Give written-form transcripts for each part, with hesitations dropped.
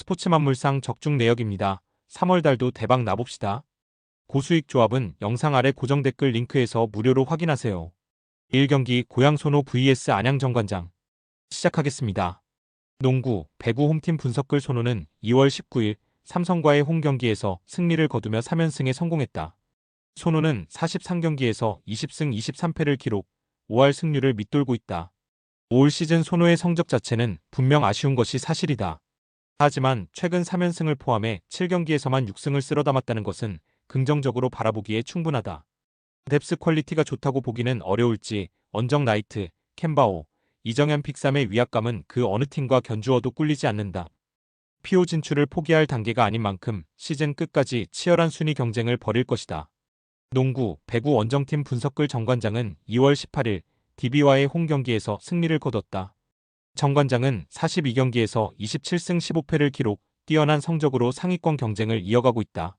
스포츠만물상 적중 내역입니다. 3월 달도 대박 나봅시다. 고수익 조합은 영상 아래 고정 댓글 링크에서 무료로 확인하세요. 1경기 고양소노 vs 안양정관장 시작하겠습니다. 농구, 배구 홈팀 분석글 손호는 2월 19일 삼성과의 홈경기에서 승리를 거두며 3연승에 성공했다. 손호는 43경기에서 20승 23패를 기록, 5할 승률을 밑돌고 있다. 올 시즌 손호의 성적 자체는 분명 아쉬운 것이 사실이다. 하지만 최근 3연승을 포함해 7경기에서만 6승을 쓸어 담았다는 것은 긍정적으로 바라보기에 충분하다. 뎁스 퀄리티가 좋다고 보기는 어려울지 언정 나이트, 캔바오, 이정현 픽삼의 위압감은 그 어느 팀과 견주어도 꿀리지 않는다. PO 진출을 포기할 단계가 아닌 만큼 시즌 끝까지 치열한 순위 경쟁을 벌일 것이다. 농구, 배구 원정팀 분석글 정관장은 2월 18일 DB와의 홈경기에서 승리를 거뒀다. 정관장은 42경기에서 27승 15패를 기록, 뛰어난 성적으로 상위권 경쟁을 이어가고 있다.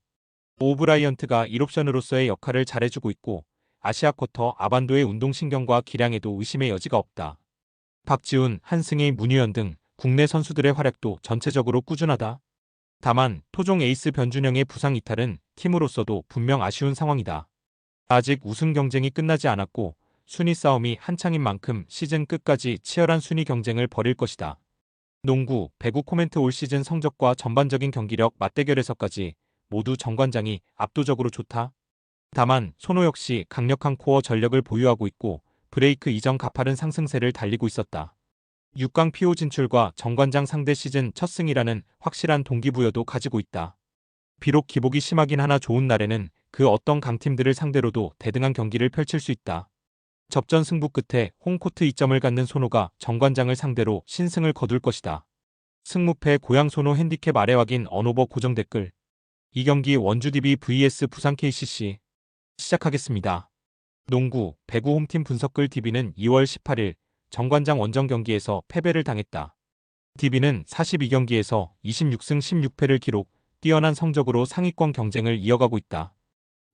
오브라이언트가 1옵션으로서의 역할을 잘해주고 있고 아시아 쿼터 아반도의 운동신경과 기량에도 의심의 여지가 없다. 박지훈, 한승희, 문유현 등 국내 선수들의 활약도 전체적으로 꾸준하다. 다만 토종 에이스 변준영의 부상 이탈은 팀으로서도 분명 아쉬운 상황이다. 아직 우승 경쟁이 끝나지 않았고 순위 싸움이 한창인 만큼 시즌 끝까지 치열한 순위 경쟁을 벌일 것이다. 농구, 배구 코멘트 올 시즌 성적과 전반적인 경기력 맞대결에서까지 모두 정관장이 압도적으로 좋다. 다만 손호 역시 강력한 코어 전력을 보유하고 있고 브레이크 이전 가파른 상승세를 달리고 있었다. 6강 PO 진출과 정관장 상대 시즌 첫 승이라는 확실한 동기부여도 가지고 있다. 비록 기복이 심하긴 하나 좋은 날에는 그 어떤 강팀들을 상대로도 대등한 경기를 펼칠 수 있다. 접전 승부 끝에 홈코트 2점을 갖는 손호가 정관장을 상대로 신승을 거둘 것이다. 승무패 고양 손호 핸디캡 아래 확인 언오버 고정 댓글. 이 경기 원주 DB vs 부산 KCC 시작하겠습니다. 농구, 배구 홈팀 분석글 DB는 2월 18일 정관장 원정 경기에서 패배를 당했다. DB는 42경기에서 26승 16패를 기록, 뛰어난 성적으로 상위권 경쟁을 이어가고 있다.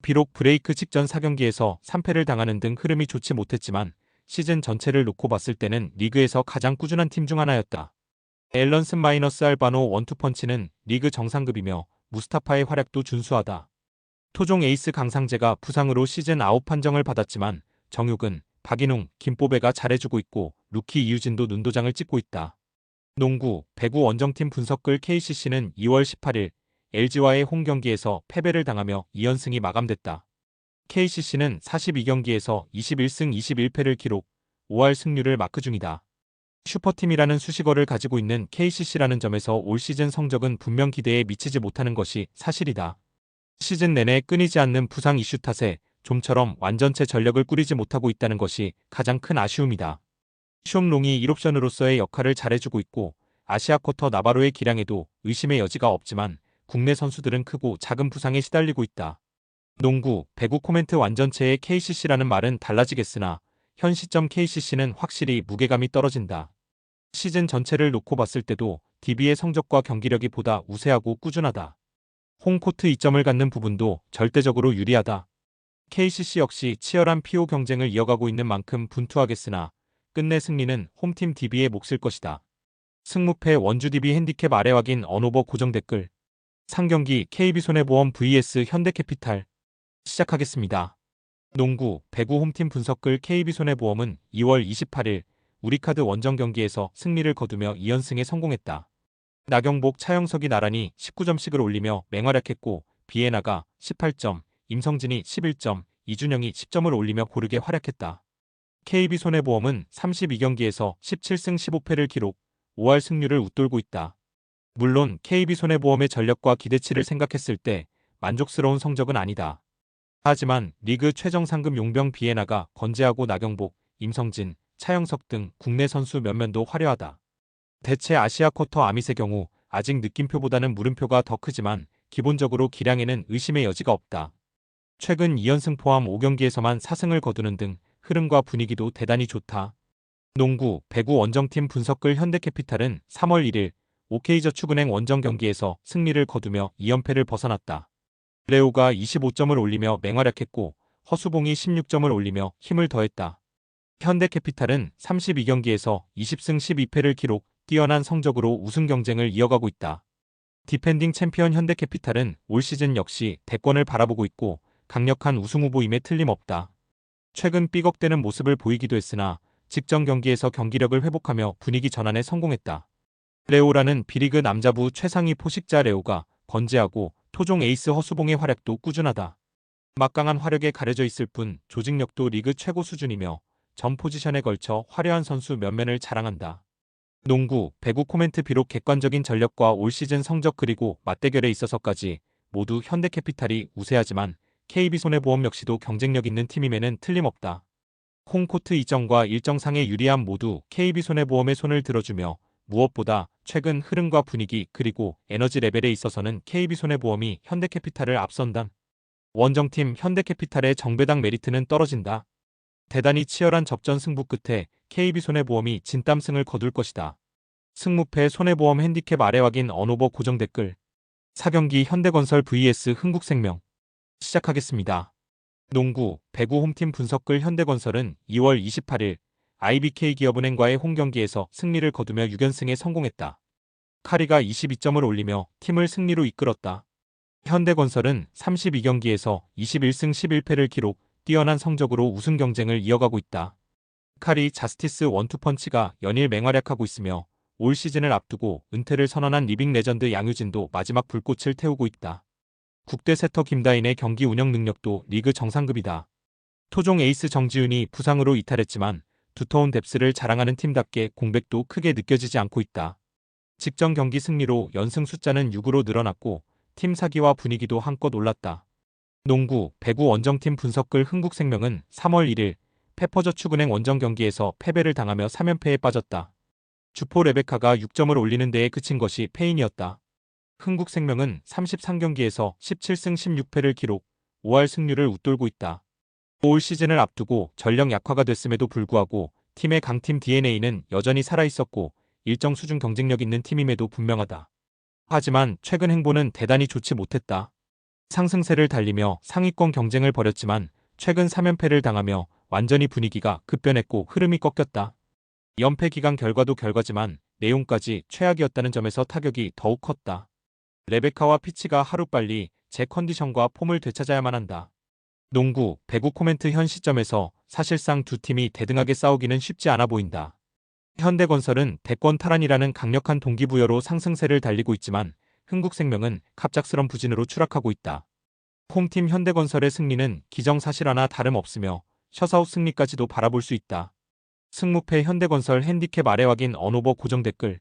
비록 브레이크 직전 4경기에서 3패를 당하는 등 흐름이 좋지 못했지만 시즌 전체를 놓고 봤을 때는 리그에서 가장 꾸준한 팀 중 하나였다. 앨런슨 마이너스 알바노 원투펀치는 리그 정상급이며 무스타파의 활약도 준수하다. 토종 에이스 강상재가 부상으로 시즌 아웃 판정을 받았지만 정욱은, 박인웅, 김뽀배가 잘해주고 있고 루키 이유진도 눈도장을 찍고 있다. 농구, 배구 원정팀 분석글 KCC는 2월 18일 LG와의 홈경기에서 패배를 당하며 2연승이 마감됐다. KCC는 42경기에서 21승 21패를 기록, 5할 승률을 마크 중이다. 슈퍼팀이라는 수식어를 가지고 있는 KCC라는 점에서 올 시즌 성적은 분명 기대에 미치지 못하는 것이 사실이다. 시즌 내내 끊이지 않는 부상 이슈 탓에 좀처럼 완전체 전력을 꾸리지 못하고 있다는 것이 가장 큰 아쉬움이다. 숑롱이 1옵션으로서의 역할을 잘해주고 있고 아시아 쿼터 나바로의 기량에도 의심의 여지가 없지만 국내 선수들은 크고 작은 부상에 시달리고 있다. 농구, 배구 코멘트 완전체의 KCC라는 말은 달라지겠으나 현 시점 KCC는 확실히 무게감이 떨어진다. 시즌 전체를 놓고 봤을 때도 DB의 성적과 경기력이 보다 우세하고 꾸준하다. 홈코트 2점을 갖는 부분도 절대적으로 유리하다. KCC 역시 치열한 PO 경쟁을 이어가고 있는 만큼 분투하겠으나 끝내 승리는 홈팀 DB의 몫일 것이다. 승무패 원주 DB 핸디캡 아래 확인 언오버 고정 댓글. 상경기 KB손해보험 vs 현대캐피탈 시작하겠습니다. 농구, 배구 홈팀 분석글 KB손해보험은 2월 28일 우리카드 원정 경기에서 승리를 거두며 2연승에 성공했다. 나경복, 차영석이 나란히 19점씩을 올리며 맹활약했고 비에나가 18점, 임성진이 11점, 이준영이 10점을 올리며 고르게 활약했다. KB손해보험은 32경기에서 17승 15패를 기록, 5할 승률을 웃돌고 있다. 물론 KB손해보험의 전력과 기대치를 생각했을 때 만족스러운 성적은 아니다. 하지만 리그 최정 상금 용병 비에나가 건재하고 나경복, 임성진, 차영석 등 국내 선수 면면도 화려하다. 대체 아시아 쿼터 아밋의 경우 아직 느낌표보다는 물음표가 더 크지만 기본적으로 기량에는 의심의 여지가 없다. 최근 2연승 포함 5경기에서만 4승을 거두는 등 흐름과 분위기도 대단히 좋다. 농구, 배구 원정팀 분석글 현대캐피탈은 3월 1일 OK저축은행 원정 경기에서 승리를 거두며 2연패를 벗어났다. 레오가 25점을 올리며 맹활약했고 허수봉이 16점을 올리며 힘을 더했다. 현대캐피탈은 32경기에서 20승 12패를 기록, 뛰어난 성적으로 우승 경쟁을 이어가고 있다. 디펜딩 챔피언 현대캐피탈은 올 시즌 역시 대권을 바라보고 있고 강력한 우승 후보임에 틀림없다. 최근 삐걱대는 모습을 보이기도 했으나 직전 경기에서 경기력을 회복하며 분위기 전환에 성공했다. 레오라는 B리그 남자부 최상위 포식자 레오가 건재하고 토종 에이스 허수봉의 활약도 꾸준하다. 막강한 화력에 가려져 있을 뿐 조직력도 리그 최고 수준이며 전 포지션에 걸쳐 화려한 선수 면면을 자랑한다. 농구, 배구 코멘트 비록 객관적인 전력과 올 시즌 성적 그리고 맞대결에 있어서까지 모두 현대캐피탈이 우세하지만 KB손해보험 역시도 경쟁력 있는 팀임에는 틀림없다. 홈코트 이정과 일정상의 유리함 모두 KB손해보험의 손을 들어주며 무엇보다 최근 흐름과 분위기 그리고 에너지 레벨에 있어서는 KB손해보험이 현대캐피탈을 앞선다. 원정팀 현대캐피탈의 정배당 메리트는 떨어진다. 대단히 치열한 접전 승부 끝에 KB손해보험이 진땀승을 거둘 것이다. 승무패 손해보험 핸디캡 아래 확인 언오버 고정 댓글 4경기 현대건설 vs 흥국생명 시작하겠습니다. 농구, 배구 홈팀 분석글 현대건설은 2월 28일 IBK기업은행과의 홈경기에서 승리를 거두며 6연승에 성공했다. 카리가 22점을 올리며 팀을 승리로 이끌었다. 현대건설은 32경기에서 21승 11패를 기록, 뛰어난 성적으로 우승 경쟁을 이어가고 있다. 카리 자스티스 원투펀치가 연일 맹활약하고 있으며 올 시즌을 앞두고 은퇴를 선언한 리빙 레전드 양유진도 마지막 불꽃을 태우고 있다. 국대 세터 김다인의 경기 운영 능력도 리그 정상급이다. 토종 에이스 정지훈이 부상으로 이탈했지만 두터운 뎁스를 자랑하는 팀답게 공백도 크게 느껴지지 않고 있다. 직전 경기 승리로 연승 숫자는 6으로 늘어났고 팀 사기와 분위기도 한껏 올랐다. 농구, 배구 원정팀 분석글 흥국생명은 3월 1일 페퍼저축은행 원정 경기에서 패배를 당하며 3연패에 빠졌다. 주포 레베카가 6점을 올리는 데에 그친 것이 패인이었다. 흥국생명은 33경기에서 17승 16패를 기록, 5할 승률을 웃돌고 있다. 올 시즌을 앞두고 전력 약화가 됐음에도 불구하고 팀의 강팀 DNA는 여전히 살아있었고 일정 수준 경쟁력 있는 팀임에도 분명하다. 하지만 최근 행보는 대단히 좋지 못했다. 상승세를 달리며 상위권 경쟁을 벌였지만 최근 3연패를 당하며 완전히 분위기가 급변했고 흐름이 꺾였다. 연패 기간 결과도 결과지만 내용까지 최악이었다는 점에서 타격이 더욱 컸다. 레베카와 피치가 하루빨리 제 컨디션과 폼을 되찾아야만 한다. 농구, 배구 코멘트 현 시점에서 사실상 두 팀이 대등하게 싸우기는 쉽지 않아 보인다. 현대건설은 대권 탈환이라는 강력한 동기부여로 상승세를 달리고 있지만 흥국생명은 갑작스런 부진으로 추락하고 있다. 홈팀 현대건설의 승리는 기정사실화나 다름없으며 셔사웃 승리까지도 바라볼 수 있다. 승무패 현대건설 핸디캡 아래 확인 언오버 고정 댓글